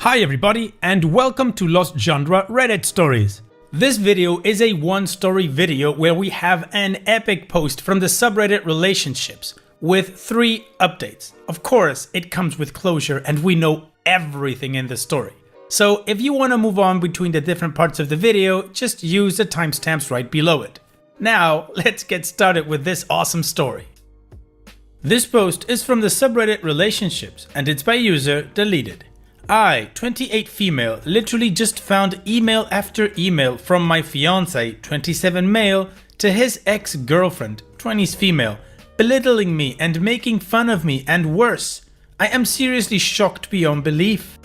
Hi everybody and welcome to Lost Genre Reddit Stories. This video is a one-story video where we have an epic post from the subreddit relationships with 3 updates. Of course, it comes with closure and we know everything in the story. So if you want to move on between the different parts of the video, just use the timestamps right below it. Now, let's get started with this awesome story. This post is from the subreddit relationships and it's by user deleted. I, 28 female, literally just found email after email from my fiance, 27 male, to his ex-girlfriend, 20s female, belittling me and making fun of me and worse. I am seriously shocked beyond belief.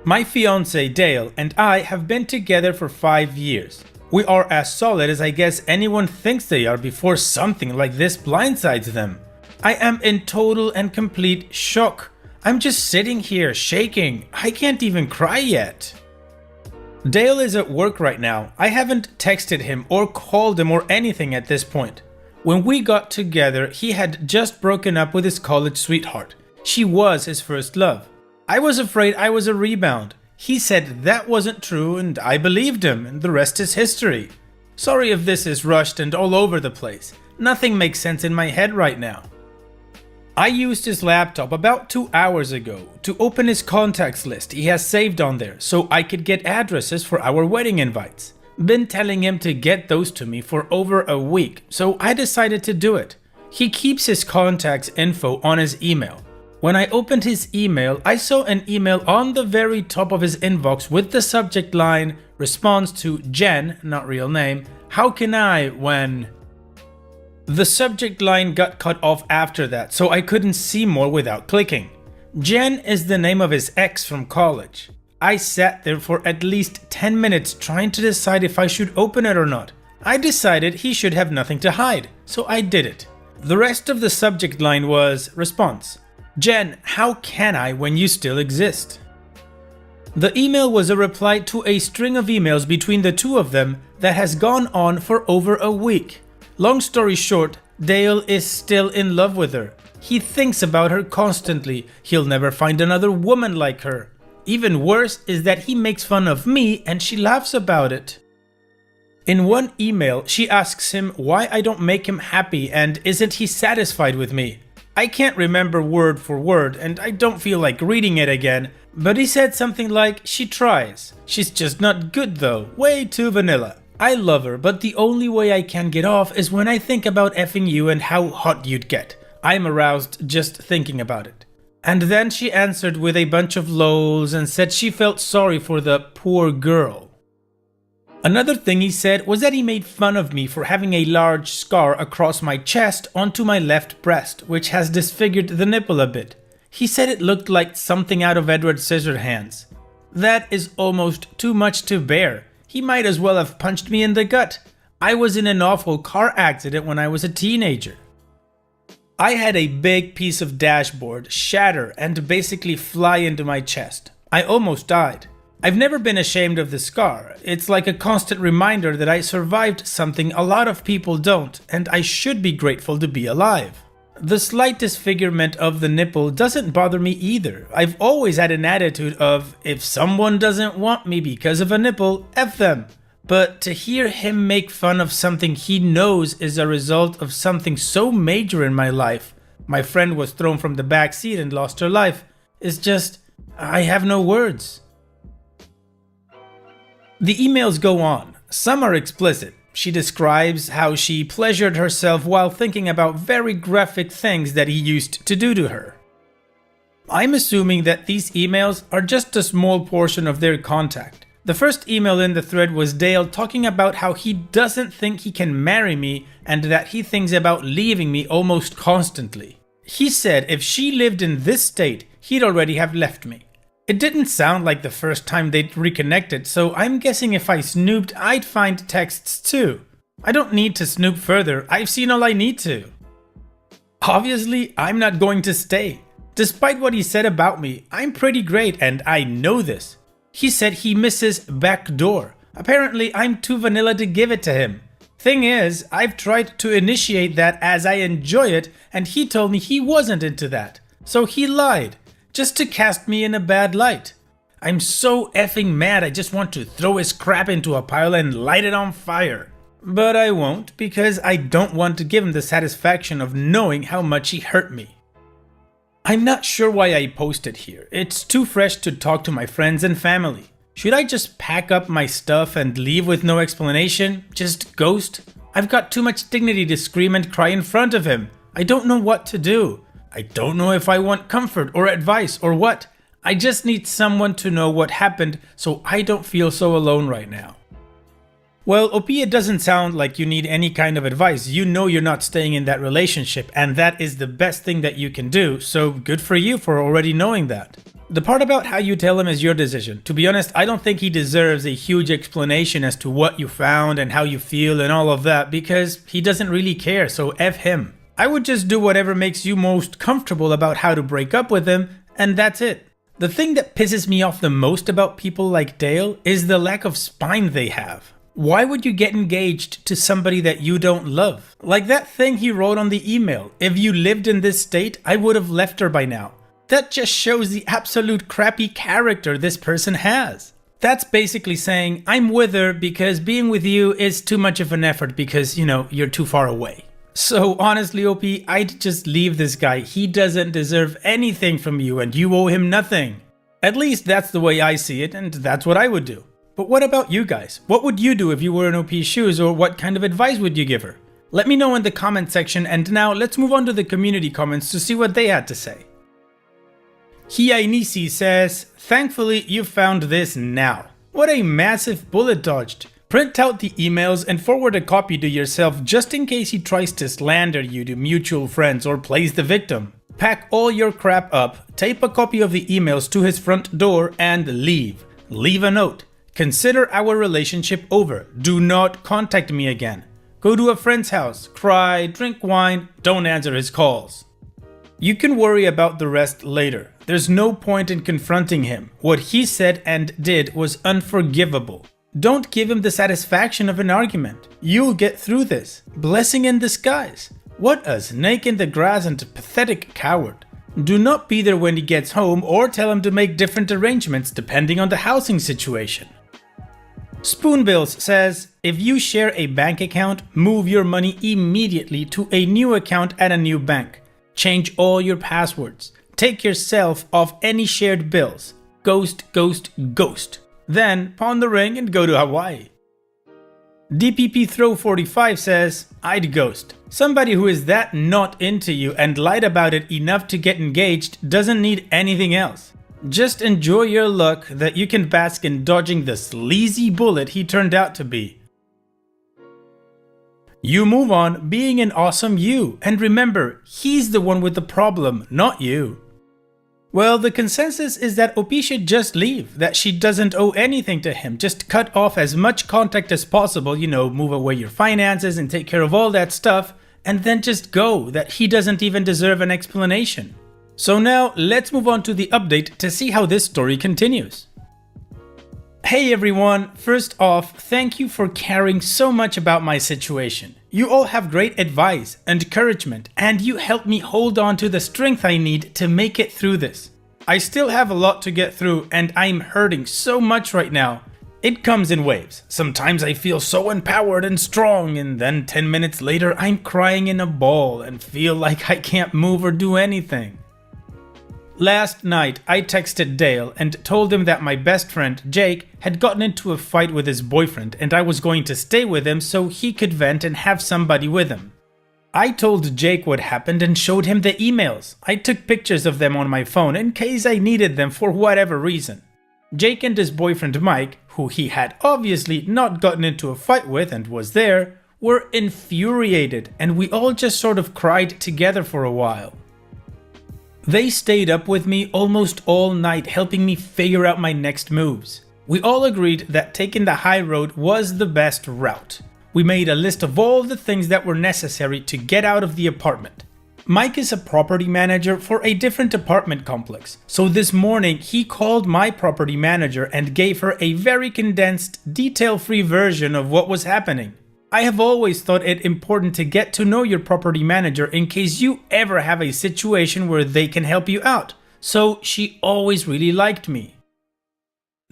My fiance Dale and I have been together for 5 years. We are as solid as I guess anyone thinks they are before something like this blindsides them. I am in total and complete shock. I'm just sitting here shaking. I can't even cry yet. Dale is at work right now. I haven't texted him or called him or anything at this point. When we got together, he had just broken up with his college sweetheart. She was his first love. I was afraid I was a rebound. He said that wasn't true and I believed him, and the rest is history. Sorry if this is rushed and all over the place. Nothing makes sense in my head right now. I used his laptop about 2 hours ago to open his contacts list he has saved on there so I could get addresses for our wedding invites. Been telling him to get those to me for over a week, so I decided to do it. He keeps his contacts info on his email. When I opened his email, I saw an email on the very top of his inbox with the subject line, response to Jen, not real name, how can I when... The subject line got cut off after that, so I couldn't see more without clicking. Jen is the name of his ex from college. I sat there for at least 10 minutes trying to decide if I should open it or not. I decided he should have nothing to hide, so I did it. The rest of the subject line was response. Jen, how can I when you still exist? The email was a reply to a string of emails between the two of them that has gone on for over a week. Long story short, Dale is still in love with her. He thinks about her constantly. He'll never find another woman like her. Even worse is that he makes fun of me and she laughs about it. In one email, she asks him why I don't make him happy and isn't he satisfied with me. I can't remember word for word and I don't feel like reading it again, but he said something like, she tries. She's just not good though, way too vanilla. I love her, but the only way I can get off is when I think about effing you and how hot you'd get. I'm aroused just thinking about it. And then she answered with a bunch of lols and said she felt sorry for the poor girl. Another thing he said was that he made fun of me for having a large scar across my chest onto my left breast, which has disfigured the nipple a bit. He said it looked like something out of Edward Scissorhands. That is almost too much to bear. He might as well have punched me in the gut. I was in an awful car accident when I was a teenager. I had a big piece of dashboard shatter and basically fly into my chest. I almost died. I've never been ashamed of the scar. It's like a constant reminder that I survived something a lot of people don't, and I should be grateful to be alive. The slight disfigurement of the nipple doesn't bother me either. I've always had an attitude of, if someone doesn't want me because of a nipple, F them. But to hear him make fun of something he knows is a result of something so major in my life, my friend was thrown from the back seat and lost her life, is just, I have no words. The emails go on. Some are explicit. She describes how she pleasured herself while thinking about very graphic things that he used to do to her. I'm assuming that these emails are just a small portion of their contact. The first email in the thread was Dale talking about how he doesn't think he can marry me and that he thinks about leaving me almost constantly. He said if she lived in this state, he'd already have left me. It didn't sound like the first time they'd reconnected, so I'm guessing if I snooped, I'd find texts too. I don't need to snoop further, I've seen all I need to. Obviously, I'm not going to stay. Despite what he said about me, I'm pretty great and I know this. He said he misses backdoor. Apparently, I'm too vanilla to give it to him. Thing is, I've tried to initiate that as I enjoy it and he told me he wasn't into that. So he lied. Just to cast me in a bad light. I'm so effing mad I just want to throw his crap into a pile and light it on fire. But I won't, because I don't want to give him the satisfaction of knowing how much he hurt me. I'm not sure why I posted here. It's too fresh to talk to my friends and family. Should I just pack up my stuff and leave with no explanation? Just ghost? I've got too much dignity to scream and cry in front of him. I don't know what to do. I don't know if I want comfort or advice or what. I just need someone to know what happened so I don't feel so alone right now. Well, OP, it doesn't sound like you need any kind of advice. You know you're not staying in that relationship, and that is the best thing that you can do, so good for you for already knowing that. The part about how you tell him is your decision. To be honest, I don't think he deserves a huge explanation as to what you found and how you feel and all of that, because he doesn't really care, so F him. I would just do whatever makes you most comfortable about how to break up with him, and that's it. The thing that pisses me off the most about people like Dale is the lack of spine they have. Why would you get engaged to somebody that you don't love? Like that thing he wrote on the email, if you lived in this state, I would have left her by now. That just shows the absolute crappy character this person has. That's basically saying, I'm with her because being with you is too much of an effort because, you're too far away. So honestly, OP, I'd just leave this guy. He doesn't deserve anything from you and you owe him nothing. At least that's the way I see it, and that's what I would do. But what about you guys? What would you do if you were in OP's shoes, or what kind of advice would you give her? Let me know in the comment section, and now let's move on to the community comments to see what they had to say. Hiainisi says, thankfully you found this now. What a massive bullet dodged. Print out the emails and forward a copy to yourself just in case he tries to slander you to mutual friends or plays the victim. Pack all your crap up, tape a copy of the emails to his front door, and leave. Leave a note. Consider our relationship over. Do not contact me again. Go to a friend's house, cry, drink wine, don't answer his calls. You can worry about the rest later. There's no point in confronting him. What he said and did was unforgivable. Don't give him the satisfaction of an argument. You'll get through this. Blessing in disguise. What a snake in the grass and a pathetic coward. Do not be there when he gets home or tell him to make different arrangements depending on the housing situation. Spoonbills says, if you share a bank account, move your money immediately to a new account at a new bank. Change all your passwords. Take yourself off any shared bills. Ghost, ghost, ghost. Then pawn the ring and go to Hawaii. DPP Throw 45 says, I'd ghost. Somebody who is that not into you and lied about it enough to get engaged doesn't need anything else. Just enjoy your luck that you can bask in dodging the sleazy bullet he turned out to be. You move on being an awesome you, and remember, he's the one with the problem, not you. Well, the consensus is that OP should just leave, that she doesn't owe anything to him, just cut off as much contact as possible, move away your finances and take care of all that stuff, and then just go, that he doesn't even deserve an explanation. So now, let's move on to the update to see how this story continues. Hey everyone, first off, thank you for caring so much about my situation. You all have great advice, encouragement, and you helped me hold on to the strength I need to make it through this. I still have a lot to get through and I'm hurting so much right now. It comes in waves. Sometimes I feel so empowered and strong, and then 10 minutes later I'm crying in a ball and feel like I can't move or do anything. Last night, I texted Dale and told him that my best friend, Jake, had gotten into a fight with his boyfriend and I was going to stay with him so he could vent and have somebody with him. I told Jake what happened and showed him the emails. I took pictures of them on my phone in case I needed them for whatever reason. Jake and his boyfriend Mike, who he had obviously not gotten into a fight with and was there, were infuriated, and we all just sort of cried together for a while. They stayed up with me almost all night, helping me figure out my next moves. We all agreed that taking the high road was the best route. We made a list of all the things that were necessary to get out of the apartment. Mike is a property manager for a different apartment complex, so this morning he called my property manager and gave her a very condensed, detail-free version of what was happening. I have always thought it important to get to know your property manager in case you ever have a situation where they can help you out, so she always really liked me.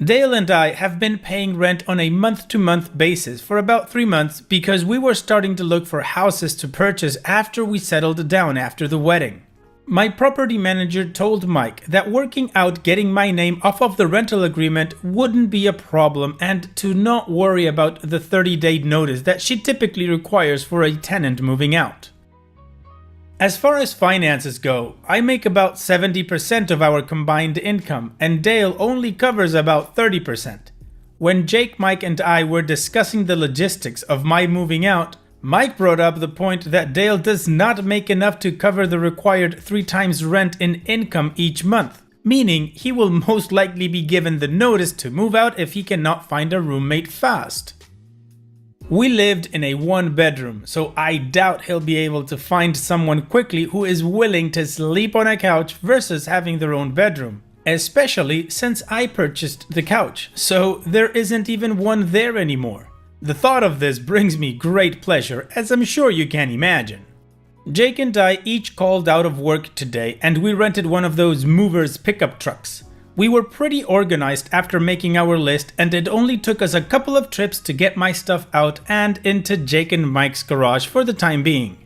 Dale and I have been paying rent on a month-to-month basis for about 3 months because we were starting to look for houses to purchase after we settled down after the wedding. My property manager told Mike that working out getting my name off of the rental agreement wouldn't be a problem and to not worry about the 30-day notice that she typically requires for a tenant moving out. As far as finances go, I make about 70% of our combined income and Dale only covers about 30%. When Jake, Mike and I were discussing the logistics of my moving out, Mike brought up the point that Dale does not make enough to cover the required 3 times rent in income each month, meaning he will most likely be given the notice to move out if he cannot find a roommate fast. We lived in a 1-bedroom, so I doubt he'll be able to find someone quickly who is willing to sleep on a couch versus having their own bedroom, especially since I purchased the couch, so there isn't even one there anymore. The thought of this brings me great pleasure, as I'm sure you can imagine. Jake and I each called out of work today and we rented one of those movers pickup trucks. We were pretty organized after making our list and it only took us a couple of trips to get my stuff out and into Jake and Mike's garage for the time being.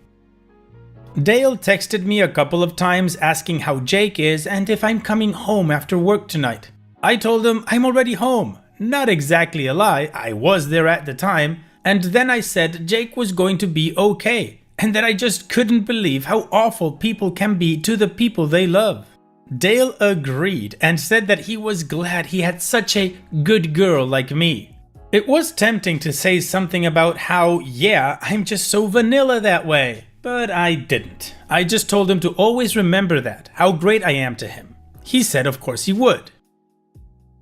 Dale texted me a couple of times asking how Jake is and if I'm coming home after work tonight. I told him I'm already home. Not exactly a lie, I was there at the time, and then I said Jake was going to be okay and that I just couldn't believe how awful people can be to the people they love. Dale agreed and said that he was glad he had such a good girl like me. It was tempting to say something about how, yeah, I'm just so vanilla that way, but I didn't. I just told him to always remember that, how great I am to him. He said of course he would.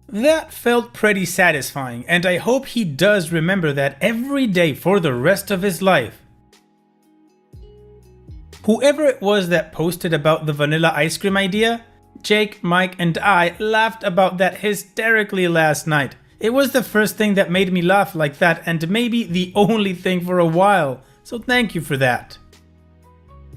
That felt pretty satisfying and I hope he does remember that every day for the rest of his life. Whoever it was that posted about the vanilla ice cream idea, Jake, Mike and I laughed about that hysterically last night. It was the first thing that made me laugh like that and maybe the only thing for a while, so thank you for that.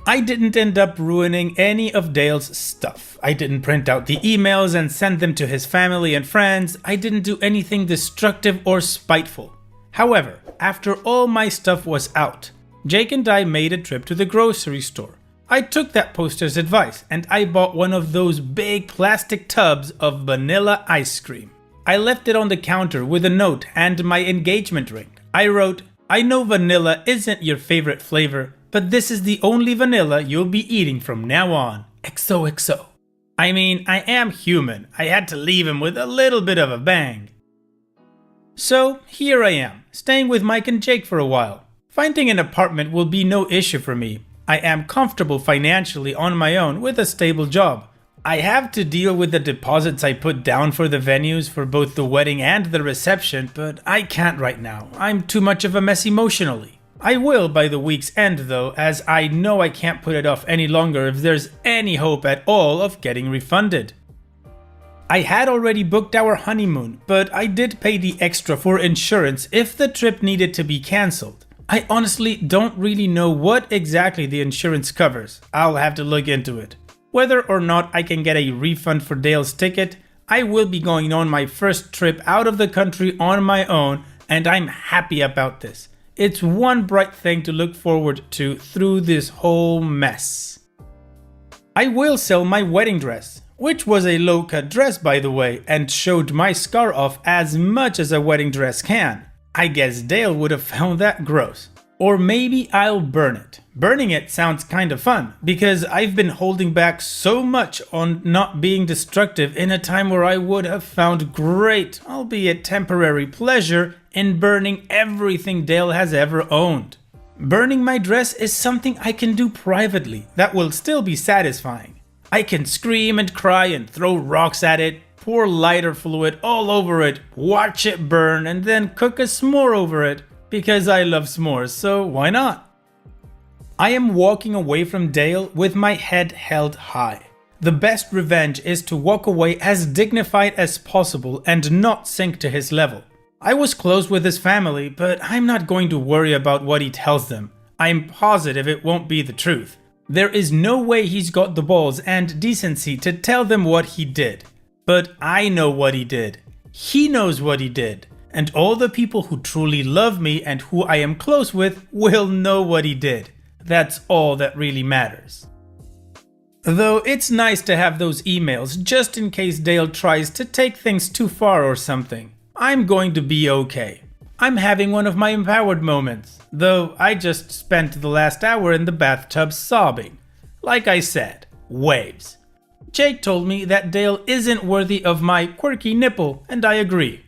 I didn't end up ruining any of Dale's stuff. I didn't print out the emails and send them to his family and friends. I didn't do anything destructive or spiteful. However, after all my stuff was out, Jake and I made a trip to the grocery store. I took that poster's advice and I bought one of those big plastic tubs of vanilla ice cream. I left it on the counter with a note and my engagement ring. I wrote, "I know vanilla isn't your favorite flavor, but this is the only vanilla you'll be eating from now on. XOXO. I mean, I am human. I had to leave him with a little bit of a bang. So here I am, staying with Mike and Jake for a while. Finding an apartment will be no issue for me. I am comfortable financially on my own with a stable job. I have to deal with the deposits I put down for the venues for both the wedding and the reception, but I can't right now. I'm too much of a mess emotionally. I will by the week's end though, as I know I can't put it off any longer if there's any hope at all of getting refunded. I had already booked our honeymoon, but I did pay the extra for insurance if the trip needed to be cancelled. I honestly don't really know what exactly the insurance covers. I'll have to look into it. Whether or not I can get a refund for Dale's ticket, I will be going on my first trip out of the country on my own, and I'm happy about this. It's one bright thing to look forward to through this whole mess. I will sell my wedding dress, which was a low-cut dress by the way, and showed my scar off as much as a wedding dress can. I guess Dale would have found that gross. Or maybe I'll burn it. Burning it sounds kind of fun, because I've been holding back so much on not being destructive in a time where I would have found great, albeit temporary pleasure in burning everything Dale has ever owned. Burning my dress is something I can do privately that will still be satisfying. I can scream and cry and throw rocks at it, pour lighter fluid all over it, watch it burn, and then cook a s'more over it, because I love s'mores, so why not? I am walking away from Dale with my head held high. The best revenge is to walk away as dignified as possible and not sink to his level. I was close with his family, but I'm not going to worry about what he tells them. I'm positive it won't be the truth. There is no way he's got the balls and decency to tell them what he did. But I know what he did. He knows what he did, and all the people who truly love me and who I am close with will know what he did. That's all that really matters. Though it's nice to have those emails just in case Dale tries to take things too far or something. I'm going to be okay. I'm having one of my empowered moments, though I just spent the last hour in the bathtub sobbing. Like I said, waves. Jake told me that Dale isn't worthy of my quirky nipple, and I agree.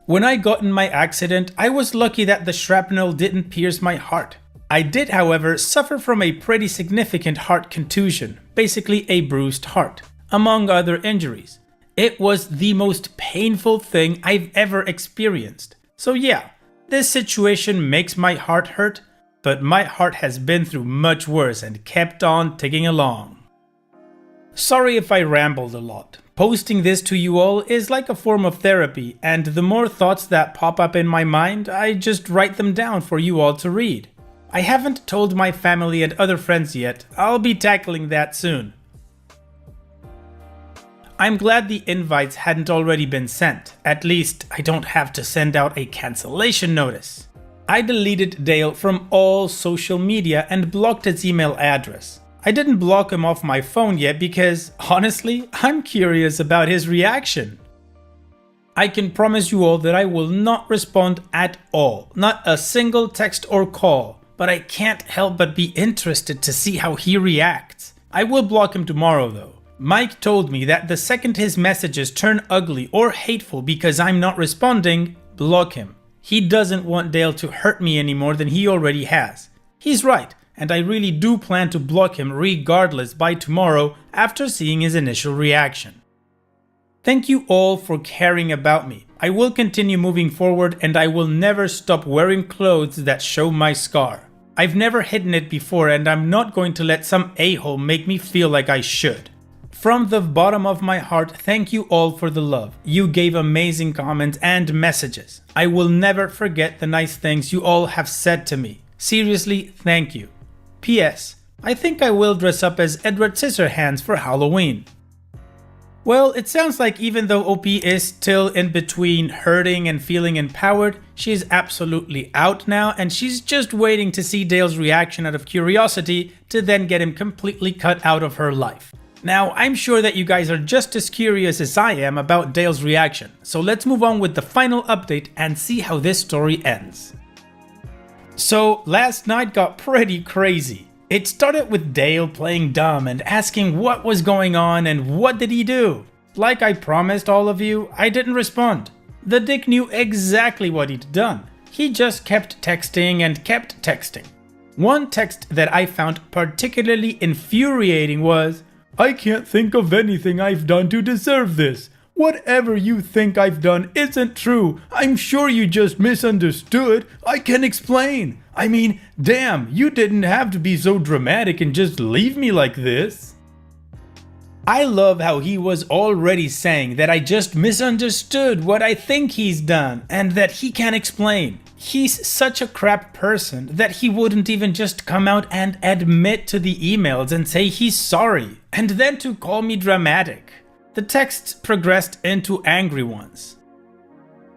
When I got in my accident, I was lucky that the shrapnel didn't pierce my heart. I did, however, suffer from a pretty significant heart contusion, basically a bruised heart, among other injuries. It was the most painful thing I've ever experienced. So yeah, this situation makes my heart hurt, but my heart has been through much worse and kept on ticking along. Sorry if I rambled a lot. Posting this to you all is like a form of therapy, and the more thoughts that pop up in my mind, I just write them down for you all to read. I haven't told my family and other friends yet. I'll be tackling that soon. I'm glad the invites hadn't already been sent. At least I don't have to send out a cancellation notice. I deleted Dale from all social media and blocked his email address. I didn't block him off my phone yet because, honestly, I'm curious about his reaction. I can promise you all that I will not respond at all. Not a single text or call. But I can't help but be interested to see how he reacts. I will block him tomorrow though. Mike told me that the second his messages turn ugly or hateful because I'm not responding, block him. He doesn't want Dale to hurt me any more than he already has. He's right, and I really do plan to block him regardless by tomorrow after seeing his initial reaction. Thank you all for caring about me. I will continue moving forward and I will never stop wearing clothes that show my scar. I've never hidden it before and I'm not going to let some a-hole make me feel like I should. From the bottom of my heart, thank you all for the love. You gave amazing comments and messages. I will never forget the nice things you all have said to me. Seriously, thank you. P.S. I think I will dress up as Edward Scissorhands for Halloween. Well, it sounds like even though OP is still in between hurting and feeling empowered, she's absolutely out now and she's just waiting to see Dale's reaction out of curiosity to then get him completely cut out of her life. Now, I'm sure that you guys are just as curious as I am about Dale's reaction, so let's move on with the final update and see how this story ends. So, last night got pretty crazy. It started with Dale playing dumb and asking what was going on and what did he do. Like I promised all of you, I didn't respond. The dick knew exactly what he'd done. He just kept texting and kept texting. One text that I found particularly infuriating was, "I can't think of anything I've done to deserve this. Whatever you think I've done isn't true. I'm sure you just misunderstood. I can explain. I mean, damn, you didn't have to be so dramatic and just leave me like this." I love how he was already saying that I just misunderstood what I think he's done and that he can explain. He's such a crap person that he wouldn't even just come out and admit to the emails and say he's sorry, and then to call me dramatic. The texts progressed into angry ones.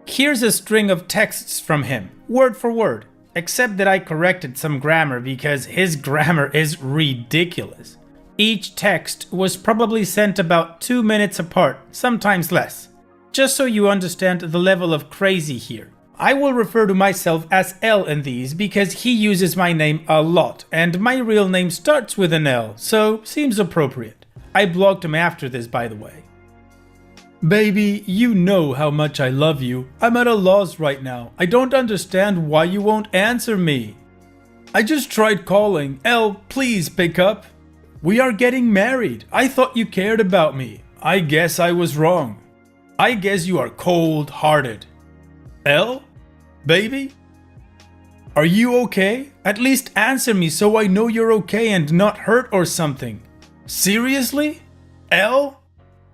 Here's a string of texts from him, word for word, except that I corrected some grammar because his grammar is ridiculous. Each text was probably sent about 2 minutes apart, sometimes less. Just so you understand the level of crazy here. I will refer to myself as L in these because he uses my name a lot and my real name starts with an L, so seems appropriate. I blocked him after this, by the way. "Baby, you know how much I love you. I'm at a loss right now. I don't understand why you won't answer me. I just tried calling. L, please pick up. We are getting married. I thought you cared about me. I guess I was wrong. I guess you are cold-hearted. L? Baby? Are you okay? At least answer me so I know you're okay and not hurt or something. Seriously? L?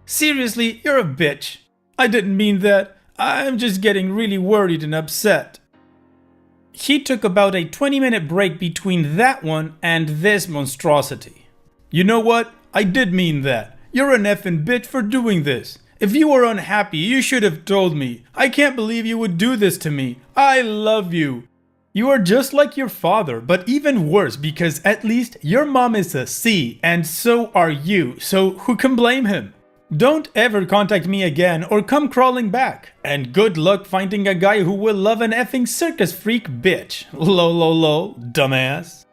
Seriously, you're a bitch. I didn't mean that. I'm just getting really worried and upset." He took about a 20-minute break between that one and this monstrosity. "You know what? I did mean that. You're an effing bitch for doing this. If you were unhappy, you should have told me. I can't believe you would do this to me. I love you. You are just like your father, but even worse because at least your mom is a C and so are you, so who can blame him? Don't ever contact me again or come crawling back. And good luck finding a guy who will love an effing circus freak bitch. Lol, dumbass.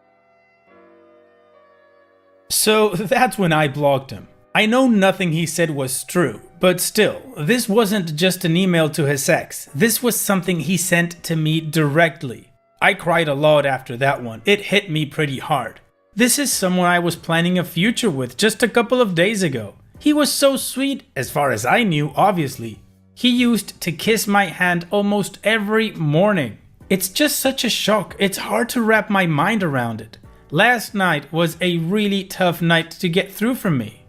So that's when I blocked him. I know nothing he said was true, but still, this wasn't just an email to his ex. This was something he sent to me directly. I cried a lot after that one. It hit me pretty hard. This is someone I was planning a future with just a couple of days ago. He was so sweet, as far as I knew, obviously. He used to kiss my hand almost every morning. It's just such a shock, it's hard to wrap my mind around it. Last night was a really tough night to get through for me.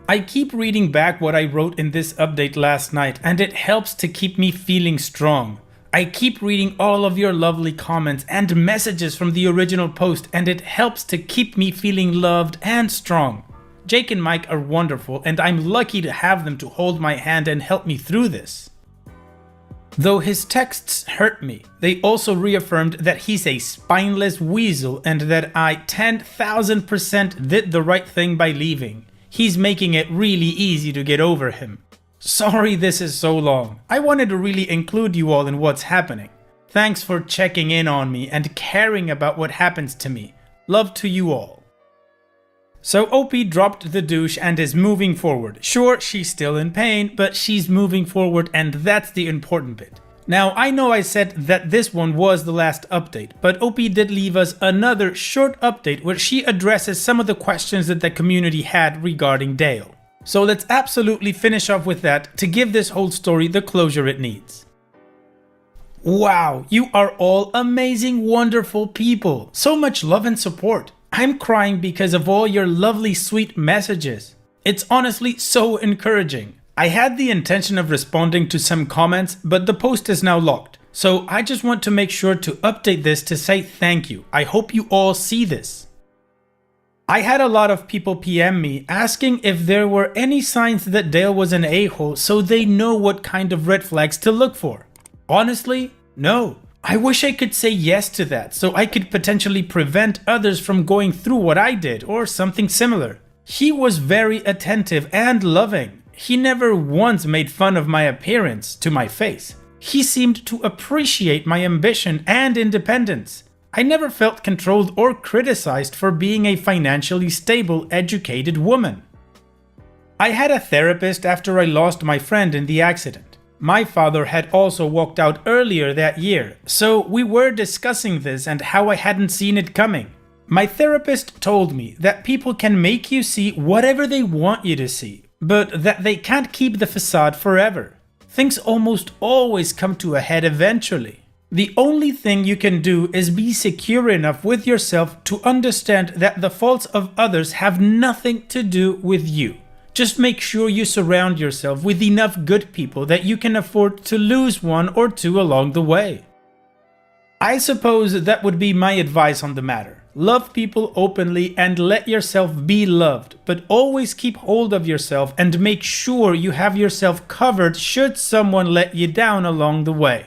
I keep reading back what I wrote in this update last night, and it helps to keep me feeling strong. I keep reading all of your lovely comments and messages from the original post, and it helps to keep me feeling loved and strong. Jake and Mike are wonderful, and I'm lucky to have them to hold my hand and help me through this. Though his texts hurt me, they also reaffirmed that he's a spineless weasel and that I 10,000% did the right thing by leaving. He's making it really easy to get over him. Sorry this is so long. I wanted to really include you all in what's happening. Thanks for checking in on me and caring about what happens to me. Love to you all. So OP dropped the douche and is moving forward. Sure, she's still in pain, but she's moving forward and that's the important bit. Now, I know I said that this one was the last update, but OP did leave us another short update where she addresses some of the questions that the community had regarding Dale. So let's absolutely finish off with that to give this whole story the closure it needs. Wow, you are all amazing, wonderful people. So much love and support. I'm crying because of all your lovely, sweet messages. It's honestly so encouraging. I had the intention of responding to some comments, but the post is now locked. So I just want to make sure to update this to say thank you. I hope you all see this. I had a lot of people PM me asking if there were any signs that Dale was an a-hole so they know what kind of red flags to look for. Honestly, no. I wish I could say yes to that so I could potentially prevent others from going through what I did or something similar. He was very attentive and loving. He never once made fun of my appearance to my face. He seemed to appreciate my ambition and independence. I never felt controlled or criticized for being a financially stable, educated woman. I had a therapist after I lost my friend in the accident. My father had also walked out earlier that year, so we were discussing this and how I hadn't seen it coming. My therapist told me that people can make you see whatever they want you to see, but that they can't keep the facade forever. Things almost always come to a head eventually. The only thing you can do is be secure enough with yourself to understand that the faults of others have nothing to do with you. Just make sure you surround yourself with enough good people that you can afford to lose one or two along the way. I suppose that would be my advice on the matter. Love people openly and let yourself be loved, but always keep hold of yourself and make sure you have yourself covered should someone let you down along the way.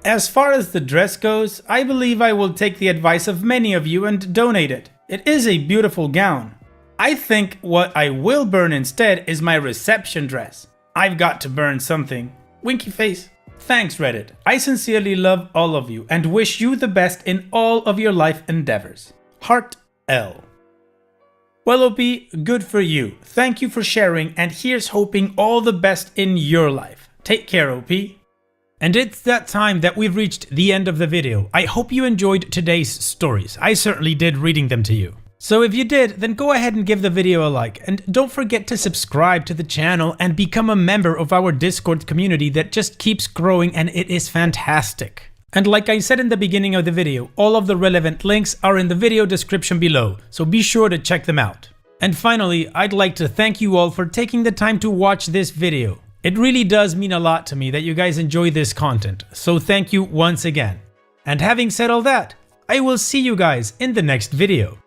As far as the dress goes, I believe I will take the advice of many of you and donate it. It is a beautiful gown. I think what I will burn instead is my reception dress. I've got to burn something. Winky face. Thanks Reddit. I sincerely love all of you and wish you the best in all of your life endeavors. Heart L. Well OP, good for you. Thank you for sharing and here's hoping all the best in your life. Take care OP. And it's that time that we've reached the end of the video. I hope you enjoyed today's stories. I certainly did reading them to you. So if you did, then go ahead and give the video a like, and don't forget to subscribe to the channel and become a member of our Discord community that just keeps growing and it is fantastic. And like I said in the beginning of the video, all of the relevant links are in the video description below, so be sure to check them out. And finally, I'd like to thank you all for taking the time to watch this video. It really does mean a lot to me that you guys enjoy this content, so thank you once again. And having said all that, I will see you guys in the next video.